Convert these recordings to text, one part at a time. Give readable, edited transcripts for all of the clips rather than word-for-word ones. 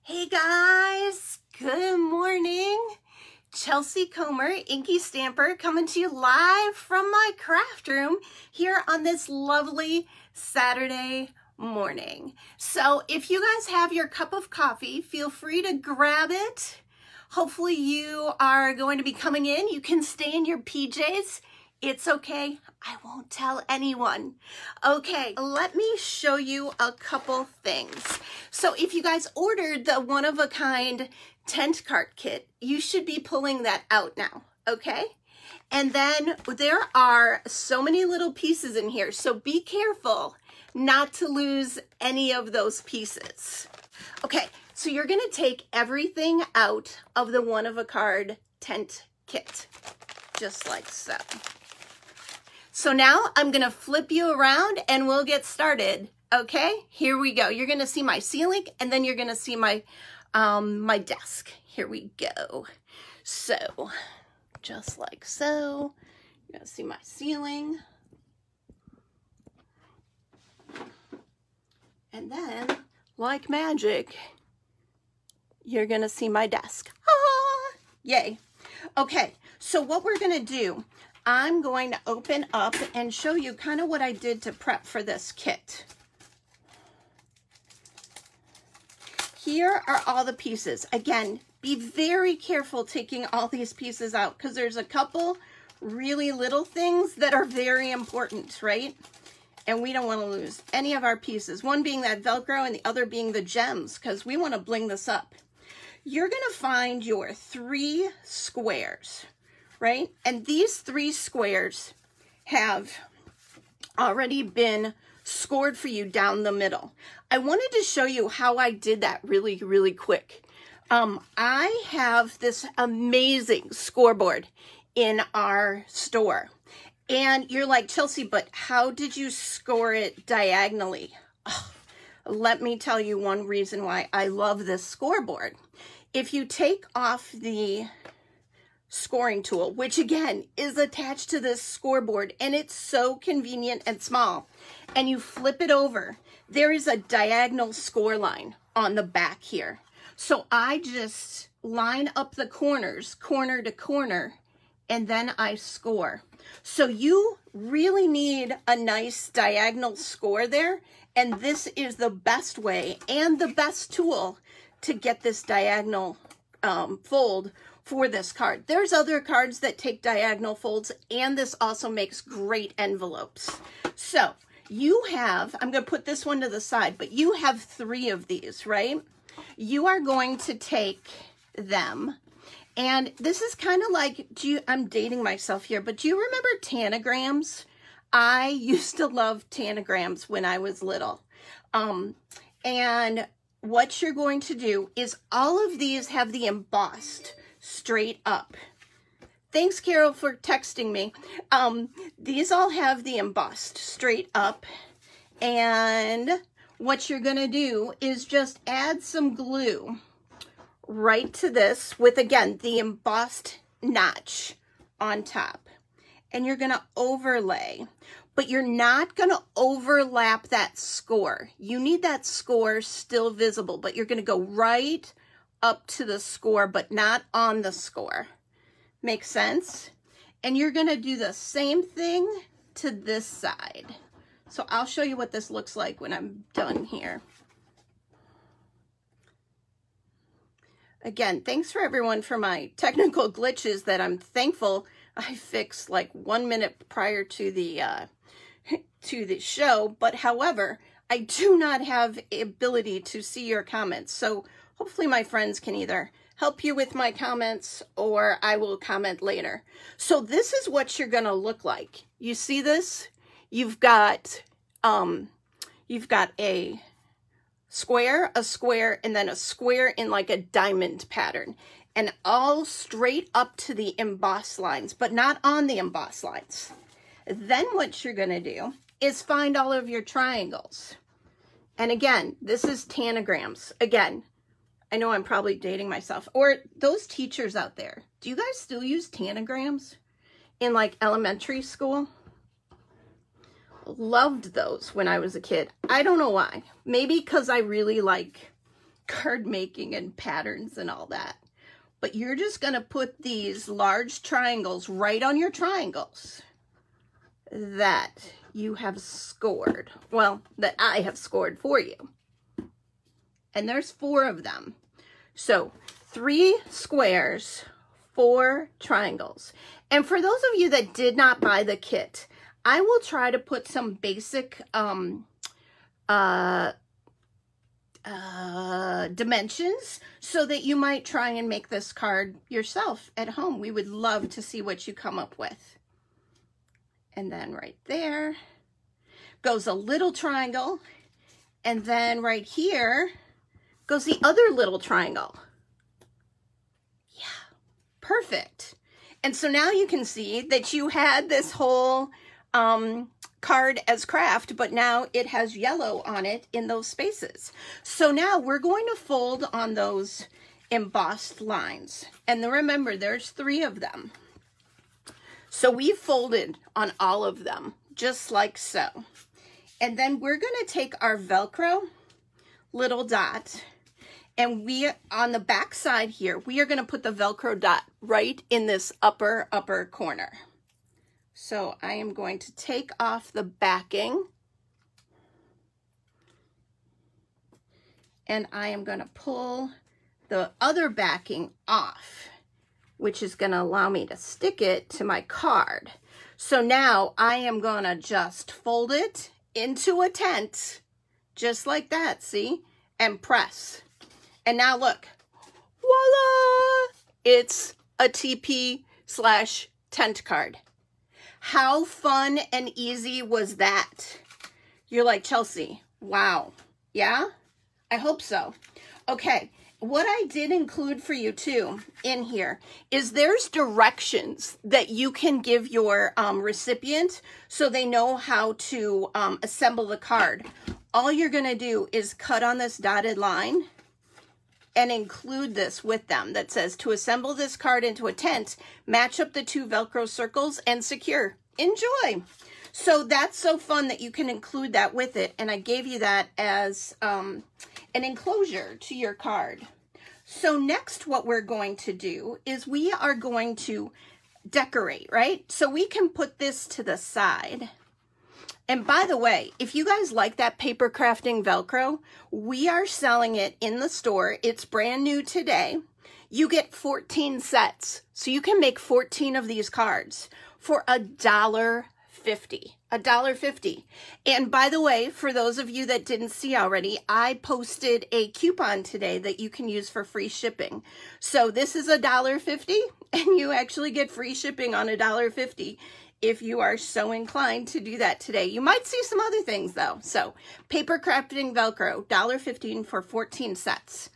Hey guys, good morning. Chelsea Comer, InkyStamper, coming to you live from my craft room here on this lovely Saturday morning. So if you guys have your cup of coffee, feel free to grab it. Hopefully you are going to be coming in. You can stay in your PJs. It's okay. I won't tell anyone. Okay, let me show you a couple things. So if you guys ordered the one-of-a-kind tent cart kit, you should be pulling that out now, okay? And then there are so many little pieces in here, so be careful not to lose any of those pieces. Okay, so you're gonna take everything out of the one-of-a-kind tent kit, just like so. So now I'm gonna flip you around and we'll get started. Okay, here we go. You're gonna see my ceiling and then you're gonna see my my desk. Here we go. So just like so, you're gonna see my ceiling. And then like magic, you're gonna see my desk. Ah, yay. Okay, so what we're gonna do, I'm going to open up and show you kind of what I did to prep for this kit. Here are all the pieces. Again, be very careful taking all these pieces out because there's a couple really little things that are very important, right? And we don't want to lose any of our pieces. One being that Velcro and the other being the gems because we want to bling this up. You're going to find your 3 squares. Right? And these 3 squares have already been scored for you down the middle. I wanted to show you how I did that really quick. I have this amazing scoreboard in our store. And you're like, Chelsea, but how did you score it diagonally? Oh, let me tell you one reason why I love this scoreboard. If you take off the scoring tool, which again is attached to this scoreboard, and it's so convenient and small, and you flip it over, there is a diagonal score line on the back here. So I just line up the corners, corner to corner, and then I score. So you really need a nice diagonal score there, and this is the best way and the best tool to get this diagonal fold for this card. There's other cards that take diagonal folds, and this also makes great envelopes. So you have, I'm going to put this one to the side, but you have 3 of these, right? You are going to take them, and this is kind of like, I'm dating myself here, but do you remember tanagrams? I used to love tanagrams when I was little. And what you're going to do is all of these have the embossed straight up. Thanks, Carol, for texting me. These all have the embossed straight up, and what you're gonna do is just add some glue right to this with, again, the embossed notch on top, and you're gonna overlay, but you're not gonna overlap that score. You need that score still visible, but you're gonna go right up to the score, but not on the score. Makes sense? And you're gonna do the same thing to this side. So I'll show you what this looks like when I'm done here. Again, thanks for everyone for my technical glitches that I'm thankful I fixed like 1 minute prior to the show. But however, I do not have the ability to see your comments. So hopefully my friends can either help you with my comments or I will comment later. So this is what you're gonna look like. You see this? You've got a square, and then a square in like a diamond pattern, and all straight up to the embossed lines, but not on the embossed lines. Then what you're gonna do is find all of your triangles. And again, this is tanagrams. Again, I know I'm probably dating myself. Or those teachers out there, do you guys still use tanagrams in like elementary school? Loved those when I was a kid. I don't know why. Maybe because I really like card making and patterns and all that. But you're just going to put these large triangles right on your triangles that you have scored. Well, that I have scored for you. And there's 4 of them. So 3 squares, 4 triangles. And for those of you that did not buy the kit, I will try to put some basic dimensions so that you might try and make this card yourself at home. We would love to see what you come up with. And then right there goes a little triangle, and then right here goes the other little triangle. Yeah, perfect. And so now you can see that you had this whole card as craft, but now it has yellow on it in those spaces. So now we're going to fold on those embossed lines. And then remember, there's 3 of them. So we folded on all of them, just like so. And then we're going to take our Velcro little dot, and we, on the back side here, we are going to put the Velcro dot right in this upper corner. So I am going to take off the backing, and I am going to pull the other backing off, which is going to allow me to stick it to my card. So now I am going to just fold it into a tent, just like that, see? And press. And now look, voila! It's a TP/tent card. How fun and easy was that? You're like, Chelsea, wow. Yeah? I hope so. Okay, what I did include for you too in here is there's directions that you can give your recipient so they know how to assemble the card. All you're gonna do is cut on this dotted line and include this with them that says, to assemble this card into a tent, match up the 2 Velcro circles and secure. Enjoy. So that's so fun that you can include that with it. And I gave you that as an enclosure to your card. So next what we're going to do is we are going to decorate, right? So we can put this to the side. And by the way, if you guys like that paper crafting Velcro, we are selling it in the store. It's brand new today. You get 14 sets. So you can make 14 of these cards for $1.50. $1.50. And by the way, for those of you that didn't see already, I posted a coupon today that you can use for free shipping. So this is $1.50 and you actually get free shipping on $1.50. If you are so inclined to do that today. You might see some other things though. So paper crafting Velcro, $1.15 for 14 sets.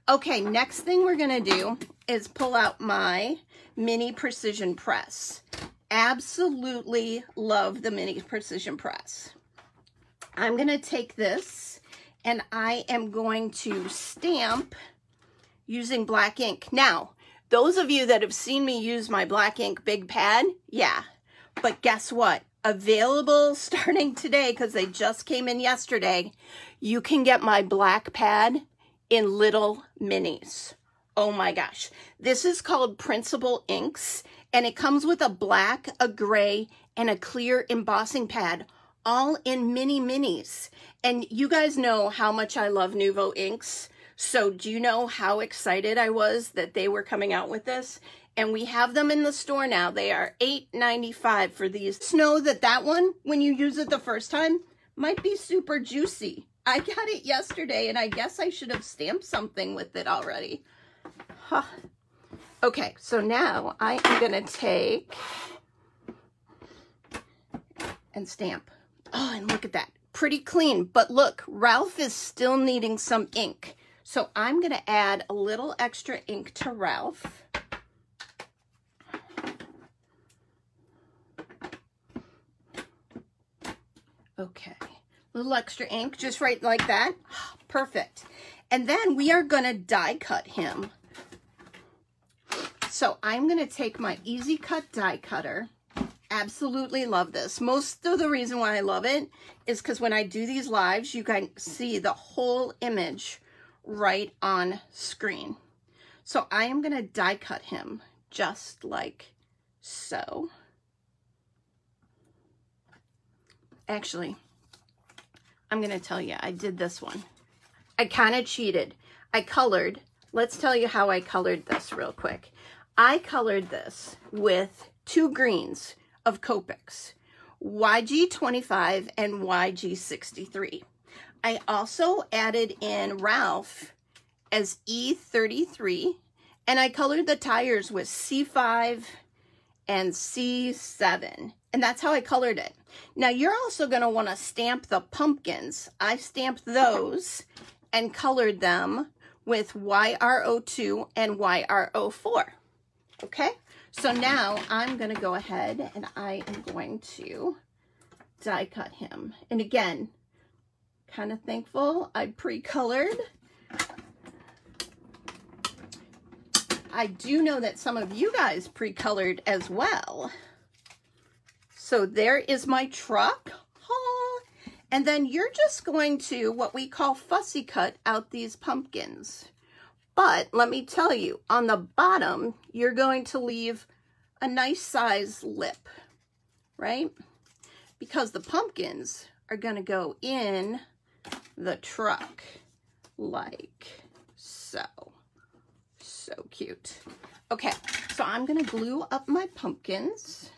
Okay, next thing we're gonna do is pull out my mini precision press. Absolutely love the mini precision press. I'm gonna take this and I am going to stamp using black ink. Now, those of you that have seen me use my black ink big pad, yeah. But guess what? Available starting today, because they just came in yesterday, you can get my black pad in little minis. Oh my gosh. This is called Principal Inks, and it comes with a black, a gray, and a clear embossing pad, all in mini minis. And you guys know how much I love Nuvo inks. So do you know how excited I was that they were coming out with this? And we have them in the store now. They are $8.95 for these. Just know that that one, when you use it the first time, might be super juicy. I got it yesterday, and I guess I should have stamped something with it already. Huh. Okay, so now I am going to take and stamp. Oh, and look at that. Pretty clean. But look, Ralph is still needing some ink. So I'm going to add a little extra ink to Ralph. Okay, a little extra ink, just right like that. Perfect. And then we are going to die cut him. So I'm going to take my Easy Cut die cutter. Absolutely love this. Most of the reason why I love it is because when I do these lives, you can see the whole image right on screen. So I am going to die cut him just like so. Actually, I'm going to tell you, I did this one. I kind of cheated. I colored. Let's tell you how I colored this real quick. I colored this with 2 greens of Copics, YG25 and YG63. I also added in Ralph as E33, and I colored the tires with C5 and C7, and that's how I colored it. Now you're also going to want to stamp the pumpkins. I stamped those and colored them with YRO2 and YRO4. Okay, so now I'm going to go ahead and I am going to die cut him. And again, kind of thankful I pre-colored. I do know that some of you guys pre-colored as well. So there is my truck. And then you're just going to, what we call fussy cut out these pumpkins. But let me tell you, on the bottom, you're going to leave a nice size lip, right? Because the pumpkins are going to go in the truck like so. So cute. Okay, so I'm going to glue up my pumpkins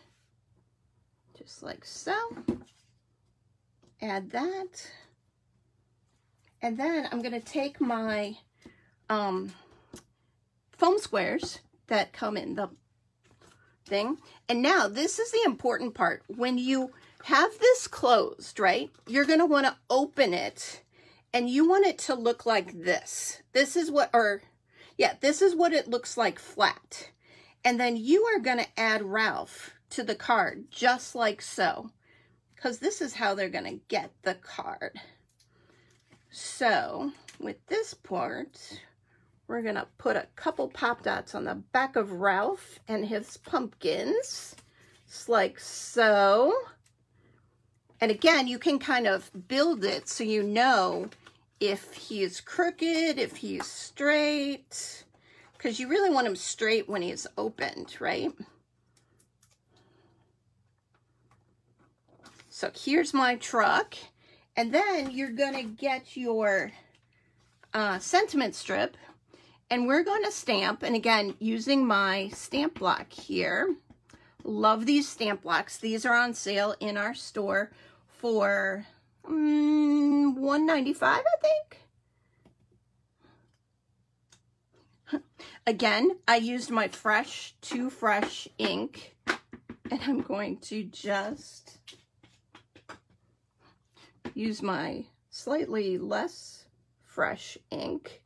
just like so. Add that. And then I'm going to take my foam squares that come in the thing. And now this is the important part. When you have this closed, right, you're going to want to open it and you want it to look like this. This is what, this is what it looks like flat. And then you are going to add Ralph to the card just like so, because this is how they're going to get the card. So with this part, we're going to put a couple pop dots on the back of Ralph and his pumpkins, just like so. And again, you can kind of build it so you know if he's crooked, if he's straight, because you really want him straight when he's opened, right? So here's my truck. And then you're going to get your sentiment strip, and we're going to stamp. And again, using my stamp block here. Love these stamp blocks. These are on sale in our store for $1.95, I think. Again, I used my Too Fresh ink, and I'm going to just use my slightly less fresh ink.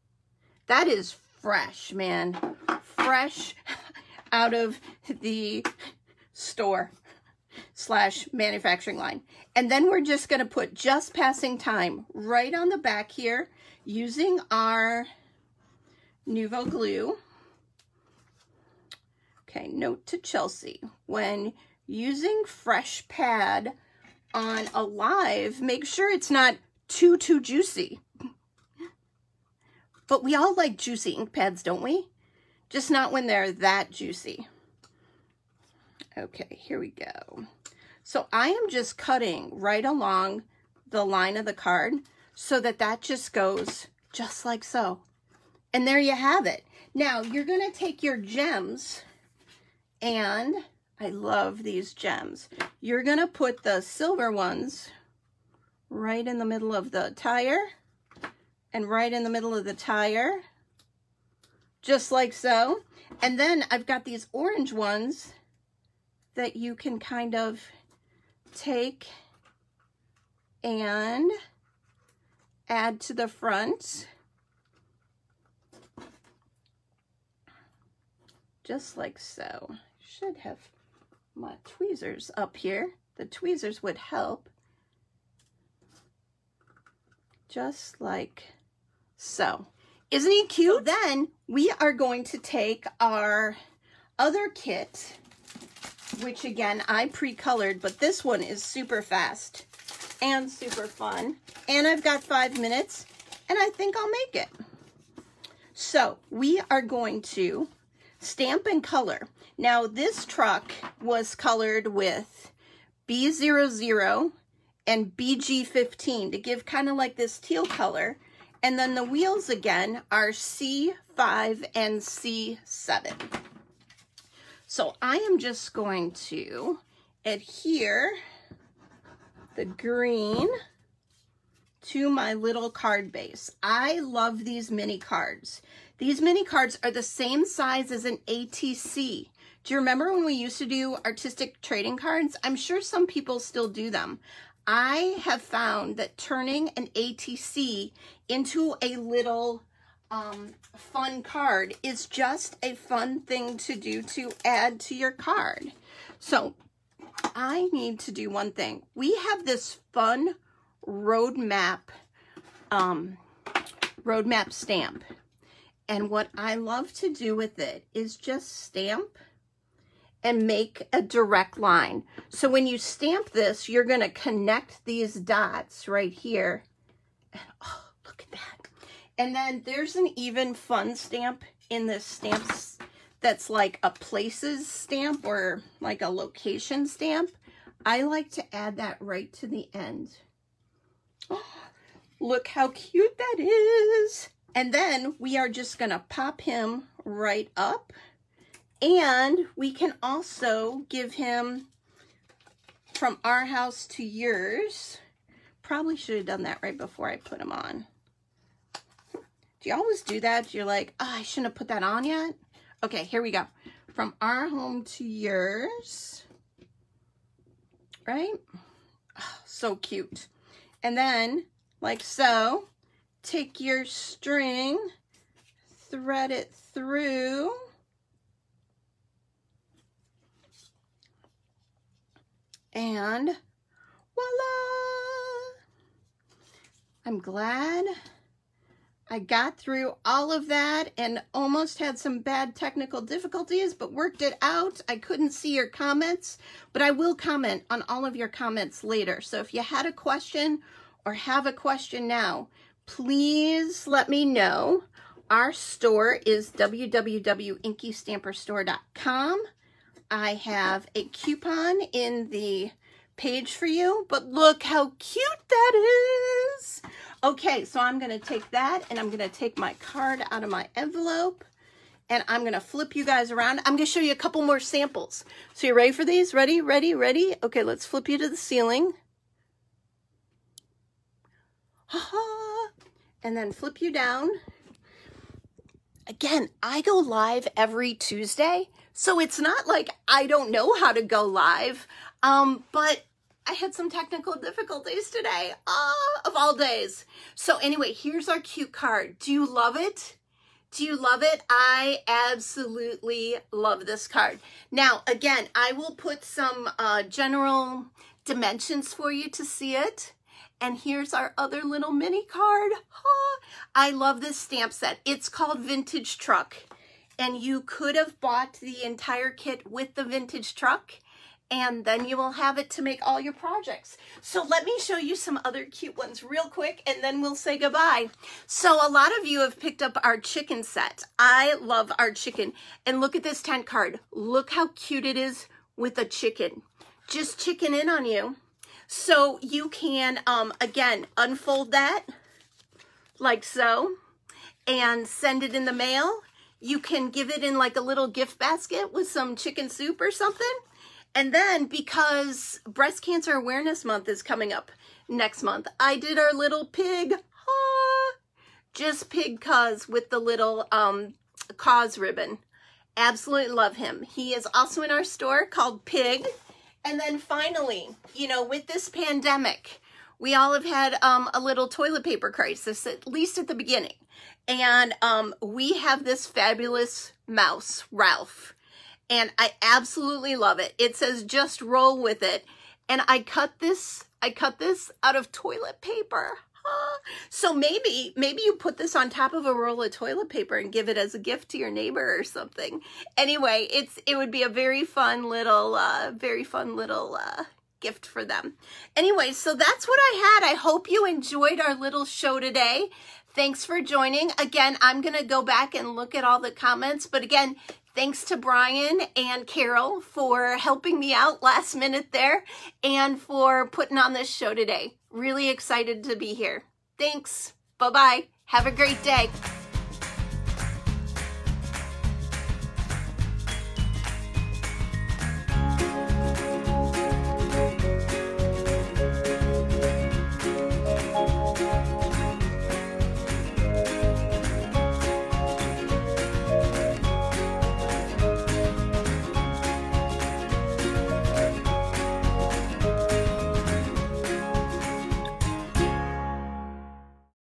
That is fresh, man. Fresh out of the store / manufacturing line. And then we're just going to put Just Passing Time right on the back here using our Nuvo glue. Okay, note to Chelsea. When using fresh pad on a live, make sure it's not too juicy. But we all like juicy ink pads, don't we? Just not when they're that juicy. Okay, here we go. So I am just cutting right along the line of the card so that that just goes just like so. And there you have it. Now you're going to take your gems, and I love these gems. You're going to put the silver ones right in the middle of the tire and right in the middle of the tire, just like so. And then I've got these orange ones that you can kind of take and add to the front, just like so. Should have my tweezers up here. The tweezers would help. Just like so. Isn't he cute? So then we are going to take our other kit, which again, I pre-colored, but this one is super fast and super fun. And I've got 5 minutes, and I think I'll make it. So we are going to stamp and color. Now this truck was colored with B00 and BG15 to give kind of like this teal color. And then the wheels again are C5 and C7. So I am just going to adhere the green to my little card base. I love these mini cards. These mini cards are the same size as an ATC. Do you remember when we used to do artistic trading cards? I'm sure some people still do them. I have found that turning an ATC into a little fun card is just a fun thing to do to add to your card. So I need to do one thing. We have this fun roadmap stamp. And what I love to do with it is just stamp and make a direct line. So when you stamp this, you're going to connect these dots right here. And oh, look at that. And then there's an even fun stamp in this stamps that's like a places stamp or like a location stamp. I like to add that right to the end. Oh, look how cute that is. And then we are just going to pop him right up. And we can also give him from our house to yours. Probably should have done that right before I put him on. Do you always do that? You're like, oh, I shouldn't have put that on yet. Okay, here we go. From our home to yours. Right? Oh, so cute. And then, like so, take your string, thread it through. And voila! I'm glad I got through all of that and almost had some bad technical difficulties, but worked it out. I couldn't see your comments, but I will comment on all of your comments later. So if you had a question or have a question now, please let me know. Our store is www.InkyStamperstore.com. I have a coupon in the page for you, but look how cute that is. Okay, so I'm going to take that and I'm going to take my card out of my envelope and I'm going to flip you guys around. I'm going to show you a couple more samples. So you ready for these? Ready, ready, ready? Okay, let's flip you to the ceiling. And then flip you down. Again, I go live every Tuesday, so it's not like I don't know how to go live, but I had some technical difficulties today, of all days. So anyway, here's our cute card. Do you love it? Do you love it? I absolutely love this card. Now, again, I will put some general dimensions for you to see it. And here's our other little mini card. Oh, I love this stamp set. It's called Vintage Truck. And you could have bought the entire kit with the vintage truck. And then you will have it to make all your projects. So let me show you some other cute ones real quick. And then we'll say goodbye. So a lot of you have picked up our chicken set. I love our chicken. And look at this tent card. Look how cute it is with a chicken. Just chicken in on you. So you can, again, unfold that like so and send it in the mail. You can give it in like a little gift basket with some chicken soup or something. And then because Breast Cancer Awareness Month is coming up next month, I did our little pig, just pig cause with the little cause ribbon. Absolutely love him. He is also in our store called Pig. And then finally, you know, with this pandemic, we all have had a little toilet paper crisis, at least at the beginning. And we have this fabulous mouse, Ralph. And I absolutely love it. It says, just roll with it. And I cut this out of toilet paper. So maybe you put this on top of a roll of toilet paper and give it as a gift to your neighbor or something. Anyway, it would be a very fun little gift for them. Anyway, so that's what I had. I hope you enjoyed our little show today. Thanks for joining. Again, I'm going to go back and look at all the comments. But again, thanks to Brian and Carol for helping me out last minute there and for putting on this show today. Really excited to be here. Thanks. Bye-bye. Have a great day.